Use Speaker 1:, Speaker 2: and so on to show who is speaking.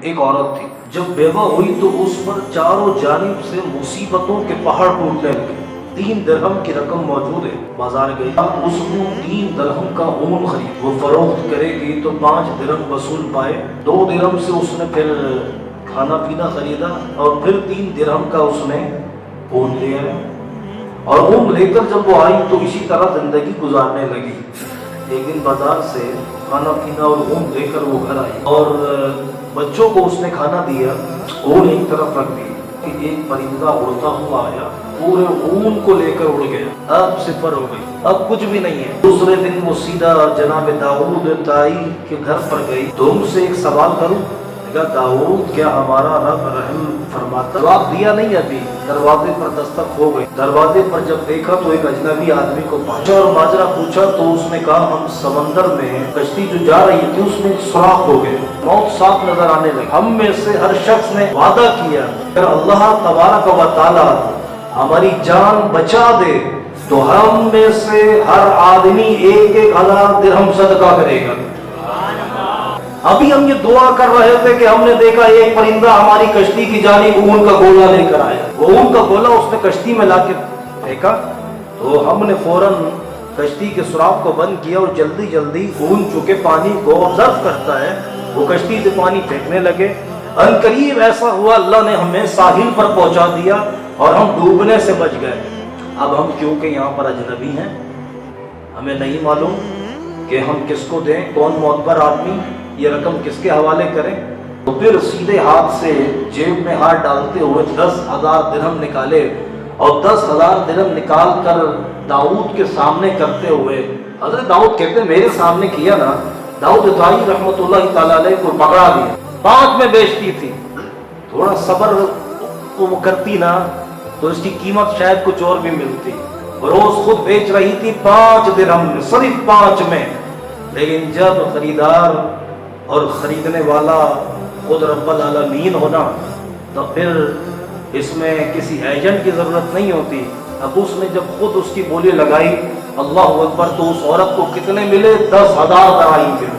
Speaker 1: ایک عورت تھی، جب بیوہ ہوئی تو اس پر چاروں جانب سے مصیبتوں کے پہاڑ ٹوٹنے لگے۔ 3 درہم کی رقم موجود ہے، بازار گئی، اس کو 3 درہم کا اون خرید، وہ فروخت کرے گی تو 5 درہم وصول پائے۔ 2 درہم سے اس نے پھر کھانا پینا خریدا اور پھر 3 درہم کا اس نے اون لیا، اور اون لے کر جب وہ آئی تو اسی طرح زندگی گزارنے لگی۔ ایک دن بازار سے کھانا پینا اور اون لے کر وہ گھر آئی، اور بچوں کو اس نے کھانا دیا، اون ایک طرف رکھ دی کہ ایک پرندہ اڑتا ہوا آیا، پورے اون کو لے کر اڑ گیا، اب صفر ہو گئی، اب کچھ بھی نہیں ہے۔ دوسرے دن وہ سیدھا جناب داؤد تائی کے گھر پر گئی، تم سے ایک سوال کروں؟ کہا داؤد کیا ہمارا رب رحم فرماتا؟ جواب دیا نہیں، ابھی دروازے پر دستک ہو گئی۔ دروازے پر جب دیکھا تو ایک اجنبی آدمی کو پہنچا اور ماجرا پوچھا تو اس نے کہا ہم سمندر میں کشتی جو جا رہی تھی اس میں سوراخ ہو گئے، موت صاف نظر آنے لگی۔ ہم میں سے ہر شخص نے وعدہ کیا اگر اللہ تبارک و تعالی ہماری جان بچا دے تو ہم میں سے ہر آدمی 1,000 درہم صدقہ کرے گا۔ ابھی ہم یہ دعا کر رہے تھے کہ ہم نے دیکھا ایک پرندہ ہماری کشتی کی جانب اون کا گولا لے کر آیا، وہ اون کا گولا اس نے کشتی میں لا کے پھینکا، تو ہم نے فوراً کشتی کے سوراخ کو بند کیا اور جلدی جلدی اون چونکہ پانی کو آبزرو کرتا ہے وہ کشتی سے پانی پھینکنے لگے۔ ان قریب ایسا ہوا اللہ نے ہمیں ساحل پر پہنچا دیا اور ہم ڈوبنے سے بچ گئے۔ اب ہم کیونکہ یہاں پر اجنبی ہیں، ہمیں نہیں معلوم کہ ہم کس کو دیں، کون معتبر آدمی یہ رقم کس کے حوالے کریں، تو پھر سیدھے ہاتھ سے جیب میں ہاتھ ڈالتے ہوئے 10,000 درہم نکالے، اور 10,000 درہم نکال کر داؤد کے سامنے کرتے ہوئے، حضرت داؤد کہتے ہیں میرے سامنے کیا نا، داؤد تائی رحمۃ اللہ تعالیٰ علیہ کو پکڑا دیا، 5 میں بیچتی تھی، تھوڑا صبر وہ کرتی نا تو اس کی قیمت شاید کچھ اور بھی ملتی، روز خود بیچ رہی تھی 5 درہم میں، صرف 5 میں، لیکن جب خریدار اور خریدنے والا خود رب العالمین ہونا تو پھر اس میں کسی ایجنٹ کی ضرورت نہیں ہوتی۔ اب اس نے جب خود اس کی بولی لگائی اللہ اکبر، تو اس عورت کو کتنے ملے؟ 10,000 دراہیم ملے۔